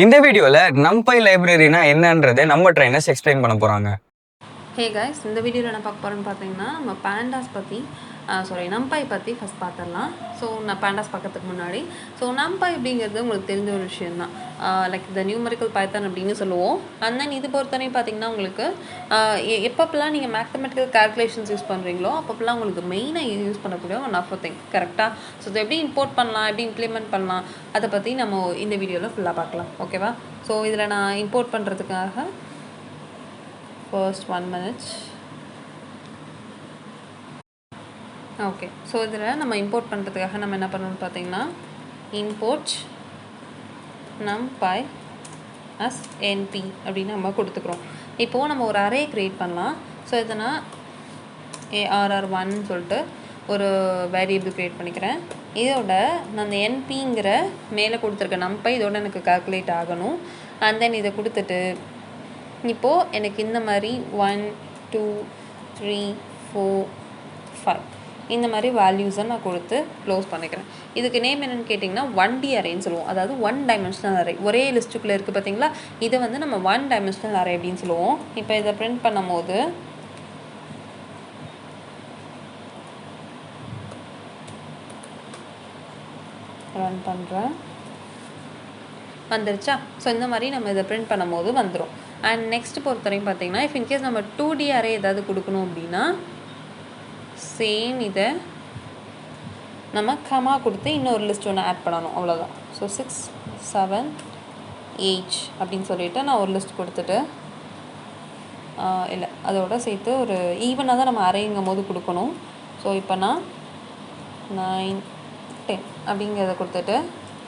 இந்த வீடியோல NumPy லைப்ரரினா என்னன்றதை நம்ம ட்ரைனர்ஸ் எக்ஸ்பிளைன் பண்ண போறாங்க. ஹே கைஸ், இந்த வீடியோவில் என்ன பார்க்க போகிறோன்னு பார்த்தீங்கன்னா நம்ம பேண்டாஸ் பற்றி NumPy பற்றி ஃபஸ்ட் பார்த்துடலாம். ஸோ நான் பேண்டாஸ் பார்க்கறதுக்கு முன்னாடி NumPy அப்படிங்கிறது உங்களுக்கு தெரிஞ்ச ஒரு விஷயம் தான். லைக் இந்த நியூமரிக்கல் பைத்தான் அப்படின்னு சொல்லுவோம். அண்ட் தென் இது பொறுத்தவரையும் பார்த்தீங்கன்னா உங்களுக்கு எப்பப்பெல்லாம் நீங்கள் மேத்தமெட்டிக்கல் கால்குலேஷன்ஸ் யூஸ் பண்ணுறீங்களோ அப்பப்பெல்லாம் உங்களுக்கு மெயினாக யூஸ் பண்ணக்கூடிய ஒன் ஆஃப் திங் கரெக்டாக. ஸோ இதை எப்படி இம்போர்ட் பண்ணலாம், எப்படி இம்ப்ளிமெண்ட் பண்ணலாம், அதை பற்றி நம்ம இந்த வீடியோவில் ஃபுல்லாக பார்க்கலாம். ஓகேவா? ஸோ இதில் நான் இம்போர்ட் பண்ணுறதுக்காக first 1 minute. ஓகே, ஸோ இதில் நம்ம இம்போர்ட் பண்ணுறதுக்காக நம்ம என்ன பண்ணணும்னு பார்த்தீங்கன்னா import numpy as np அப்படின்னு நம்ம கொடுத்துக்கிறோம். இப்போது நம்ம ஒரு அரே க்ரியேட் பண்ணலாம். ஸோ இதை நான் arr1 சொல்லிட்டு ஒரு வேரியபிள் க்ரியேட் பண்ணிக்கிறேன். இதோட நான் அந்த என்பிங்கிற மேலே கொடுத்துருக்க numpy இதோட எனக்கு கால்குலேட் ஆகணும். அண்ட் தென் இதை கொடுத்துட்டு இப்போது எனக்கு இந்த மாதிரி 1 2 3 4 5 இந்த மாதிரி வேல்யூஸை நான் கொடுத்து க்ளோஸ் பண்ணிக்கிறேன். இதுக்கு நேம் என்னென்னு கேட்டிங்கன்னா 1D அரேன்னு சொல்லுவோம். அதாவது 1 டைமென்ஷனல் அரே. ஒரே லிஸ்ட்டுக்குள்ளே இருக்குது பார்த்தீங்களா, இதை வந்து நம்ம 1 டைமென்ஷனல் அரே அப்படின்னு சொல்லுவோம். இப்போ இதை பிரிண்ட் பண்ணும் போது ரன் பண்ணுறேன், வந்துருச்சா? ஸோ இந்த மாதிரி நம்ம இதை பிரிண்ட் பண்ணும் போது வந்துடும். அண்ட் நெக்ஸ்ட் பொறுத்தவரையும் பார்த்தீங்கன்னா இஃப் இன்கேஸ் நம்ம 2D அரே ஏதாவது கொடுக்கணும் அப்படின்னா சேம் இதை நம்ம கமா கொடுத்து இன்னொரு லிஸ்ட் ஒன்று ஆட் பண்ணணும், அவ்வளோதான். ஸோ 6 7 8 அப்படின்னு சொல்லிவிட்டு நான் ஒரு லிஸ்ட் கொடுத்துட்டு இல்லை அதோட சேர்த்து ஒரு ஈவனாக தான் நம்ம அரேங்கும் போது கொடுக்கணும். ஸோ இப்போ நான் 9 10 அப்படிங்கிறத கொடுத்துட்டு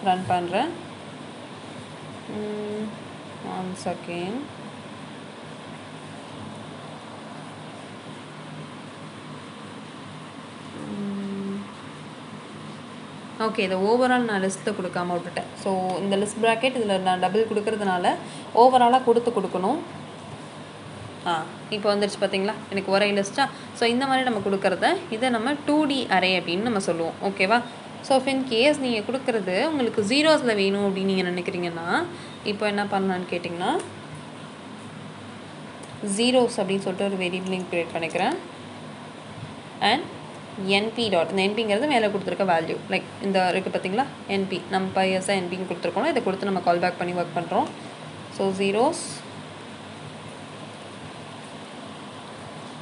ரன் பண்ணுறேன். 1 செகண்ட். ஓகே, இதை ஓவரால் நான் லிஸ்ட்டில் கொடுக்காம விட்டுட்டேன். ஸோ இந்த லிஸ்ட் ப்ராக்கெட் இதில் நான் டபுள் கொடுக்கறதுனால ஓவராலாக கொடுக்கணும். இப்போ வந்துடுச்சு பார்த்தீங்களா, எனக்கு ஒரே லிஸ்ட்டாக. ஸோ இந்த மாதிரி நம்ம கொடுக்குறத இதை நம்ம 2D அரே அப்படின்னு நம்ம சொல்லுவோம். ஓகேவா? ஸோ இன் கேஸ் நீங்கள் கொடுக்குறது உங்களுக்கு ஜீரோஸில் வேணும் அப்படின்னு நீங்கள் நினைக்கிறீங்கன்னா இப்போ என்ன பண்ணலான்னு கேட்டிங்கன்னா ஜீரோஸ் அப்படின்னு சொல்லிட்டு ஒரு வேரியபிள் க்ரியேட் பண்ணிக்கிறேன். அண்ட் NP டாட், இந்த NPங்கிறது மேலே கொடுத்துருக்க வேல்யூ, லைக் இந்த இருக்குது பார்த்தீங்களா NP, நம்ம பையஸாக NPன்னு கொடுத்துருக்கோம். இதை கொடுத்து நம்ம கால் பேக் பண்ணி ஒர்க் பண்ணுறோம். ஸோ ஜீரோஸ்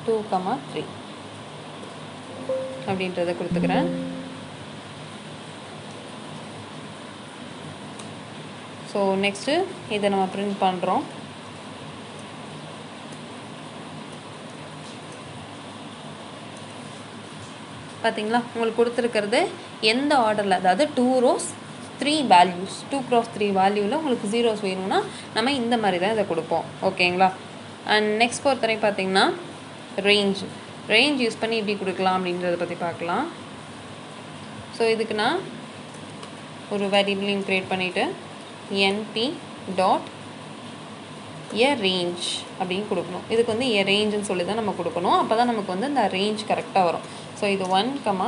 2 3 அப்படின்றத கொடுத்துக்கிறேன். ஸோ நெக்ஸ்ட்டு இதை நம்ம பிரிண்ட் பண்ணுறோம். பார்த்தீங்களா, உங்களுக்கு கொடுத்துருக்கிறது எந்த ஆர்டரில், அதாவது 2 rows 3 வேல்யூஸ், 2 × 3 வேல்யூவில் உங்களுக்கு ஜீரோஸ் வேணும்னா நம்ம இந்த மாதிரி தான் இதை கொடுப்போம். ஓகேங்களா? அண்ட் நெக்ஸ்ட் பொறுத்தவரையும் பார்த்தீங்கன்னா ரேஞ்ச் யூஸ் பண்ணி எப்படி கொடுக்கலாம் அப்படின்றத பற்றி பார்க்கலாம். ஸோ இதுக்கு நான் ஒரு வேரியபிளையும் க்ரியேட் பண்ணிவிட்டு NP டாட் ரேஞ்ச் அப்படின்னு கொடுக்கணும். இதுக்கு வந்து ரேஞ்சுன்னு சொல்லி தான் நம்ம கொடுக்கணும். அப்போ தான் நமக்கு வந்து இந்த ரேஞ்ச் கரெக்டாக வரும். ஸோ இது 1 10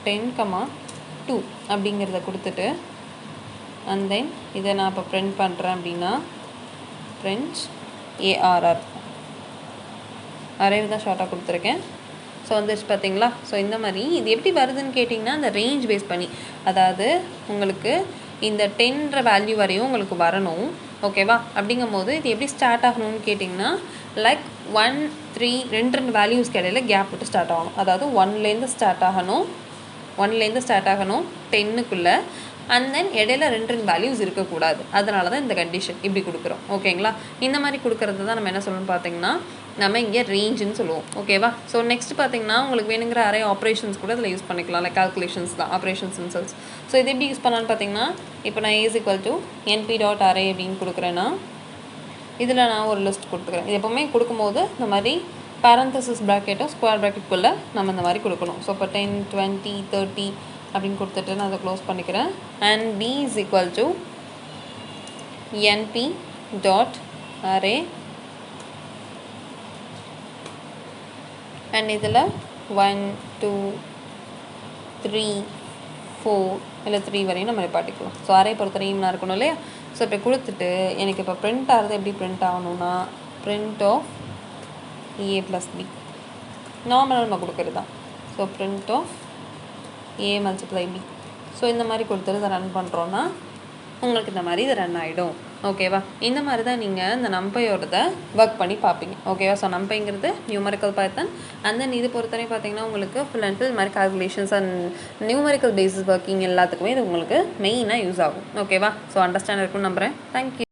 2 அப்படிங்கிறத கொடுத்துட்டு அண்ட் தென் இதை நான் இப்போ பிரிண்ட் பண்ணுறேன் அப்படின்னா பிரிண்ட் ARR அரே தான் ஷார்ட்டாக கொடுத்துருக்கேன். ஸோ வந்துச்சு பார்த்தீங்களா. ஸோ இந்த மாதிரி இது எப்படி வருதுன்னு கேட்டிங்கன்னா இந்த ரேஞ்ச் பேஸ் பண்ணி, அதாவது உங்களுக்கு இந்த 10ன்ற வேல்யூ வரையும் உங்களுக்கு வரணும். ஓகேவா? அப்படிங்கும் போது இது எப்படி ஸ்டார்ட் ஆகணும்னு கேட்டிங்கன்னா லைக் 1 3 2 வேல்யூஸ்க்கு இடையில கேப் விட்டு ஸ்டார்ட் ஆகணும். அதாவது 1லேருந்து ஸ்டார்ட் ஆகணும் 10க்குள்ளே. அண்ட் தென் இடையில 2 வேல்யூஸ் இருக்கக்கூடாது. அதனால தான் இந்த கண்டிஷன் இப்படி கொடுக்குறோம். ஓகேங்களா? இந்த மாதிரி கொடுக்குறது தான் நம்ம என்ன சொல்லணும்னு பார்த்தீங்கன்னா நம்ம இங்கே ரேஞ்சுன்னு சொல்லுவோம். ஓகேவா? ஸோ நெக்ஸ்ட் பார்த்தீங்கன்னா உங்களுக்கு வேணுங்கிற அரே ஆப்ரேஷன்ஸ் கூட இதில் யூஸ் பண்ணிக்கலாம். லைக் கால்குலேஷன்ஸ் தான், ஆப்ரேஷன்ஸ் இன்சல்ஸ். ஸோ இது எப்படி யூஸ் பண்ணலான்னு பார்த்தீங்கன்னா இப்போ நான் NP டாட் அரே அப்படின்னு கொடுக்குறேன்னா இதில் நான் ஒரு லிஸ்ட் கொடுத்துக்கிறேன். இது எப்போவுமே கொடுக்கும்போது இந்த மாதிரி பேரந்தசிஸ் ப்ராக்கெட்டோ ஸ்கொயர் ப்ராக்கெட்டுக்குள்ளே நம்ம இந்த மாதிரி கொடுக்கணும். ஸோ இப்போ 10 20 30 அப்படின்னு கொடுத்துட்டு நான் அதை க்ளோஸ் பண்ணிக்கிறேன். And B = NP dot array and இதில் 1 2 3 4 இல்லை 3 வரையும் நம்ம நிப்பாட்டிக்கலாம். ஸோ அரே பொறுத்தவரையும் நான் இருக்கணும் இல்லையா? ஸோ இப்போ கொடுத்துட்டு எனக்கு இப்போ பிரிண்ட் ஆகிறது எப்படி பிரிண்ட் ஆகணும்னா print of A plus B நார்மலாக நம்ம கொடுக்குறது தான். So print of A multiply B. So இந்த மாதிரி கொடுத்துட்டு இதை ரன் பண்ணுறோன்னா உங்களுக்கு இந்த மாதிரி இது ரன் ஆகிடும். ஓகேவா? இந்த மாதிரி தான் நீங்கள் இந்த நம்பையோடதை ஒர்க் பண்ணி பார்ப்பீங்க. ஓகேவா? ஸோ நம்பைங்கிறது நியூமரிக்கல் பைத்தன். அண்ட் தென் இது பொறுத்தவரை பார்த்தீங்கன்னா உங்களுக்கு ஃபுல் அண்ட் ஃபுல் மாதிரி calculations and numerical basis working எல்லாத்துக்குமே இது உங்களுக்கு மெயினாக யூஸ் ஆகும். ஓகேவா? ஸோ அண்டர்ஸ்டாண்ட் இருக்கும்னு நம்புகிறேன். தேங்க்யூ.